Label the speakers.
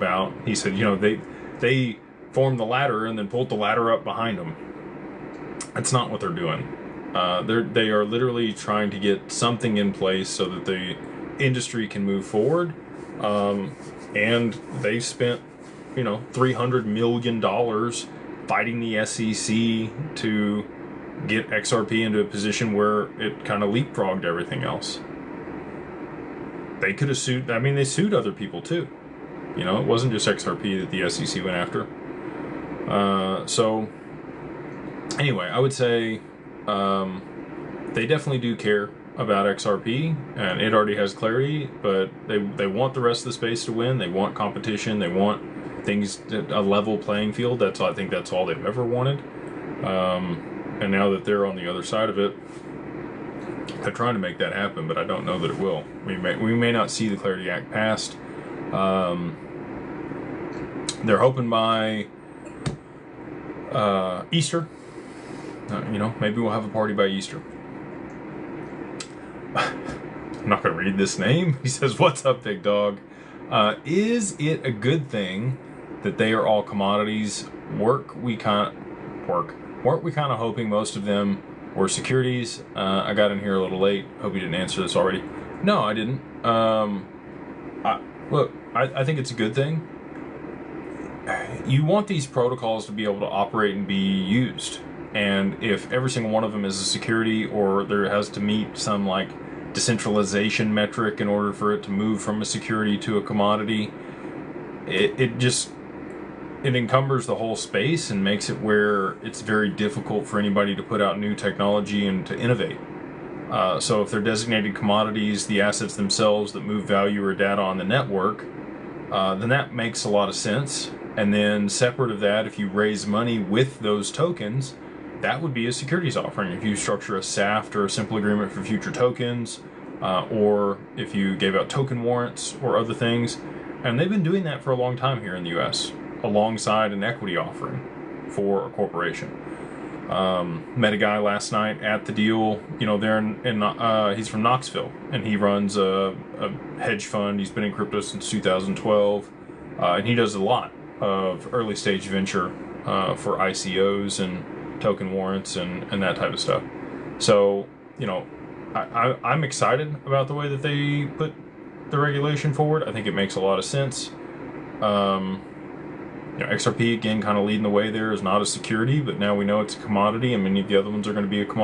Speaker 1: about. He said, you know, they formed the ladder and then pulled the ladder up behind them. That's not what they're doing. They are literally trying to get something in place so that the industry can move forward. And they've spent, you know, $300 million fighting the SEC to get XRP into a position where it kind of leapfrogged everything else. They could have sued. I mean, they sued other people too. You know, it wasn't just XRP that the SEC went after. So anyway, I would say they definitely do care about XRP, and it already has clarity, but they want the rest of the space to win. They want competition. They want things, a level playing field. I think that's all they've ever wanted. And now that they're on the other side of it, they're trying to make that happen, but I don't know that it will. We may not see the Clarity Act passed. They're hoping by Easter. You know, maybe we'll have a party by Easter. I'm not going to read this name. He says, "What's up, big dog? Is it a good thing that they are all commodities? Weren't we kind of hoping most of them were securities?" I got in here a little late. Hope you didn't answer this already. No, I didn't. Look, I think it's a good thing. You want these protocols to be able to operate and be used. And if every single one of them is a security, or there has to meet some like decentralization metric in order for it to move from a security to a commodity, it encumbers the whole space and makes it where it's very difficult for anybody to put out new technology and to innovate. So if they're designated commodities, the assets themselves that move value or data on the network, then that makes a lot of sense. And then separate of that, if you raise money with those tokens, that would be a securities offering. If you structure a SAFT or a simple agreement for future tokens, or if you gave out token warrants or other things. And they've been doing that for a long time here in the US, alongside an equity offering for a corporation. Met a guy last night at the deal, you know, there he's from Knoxville, and he runs a hedge fund. He's been in crypto since 2012, and he does a lot of early stage venture for ICOs and token warrants and that type of stuff. So, you know, I'm excited about the way that they put the regulation forward. I think it makes a lot of sense. You know, XRP, again, kind of leading the way there, is not a security, but now we know it's a commodity, and many of the other ones are going to be a commodity.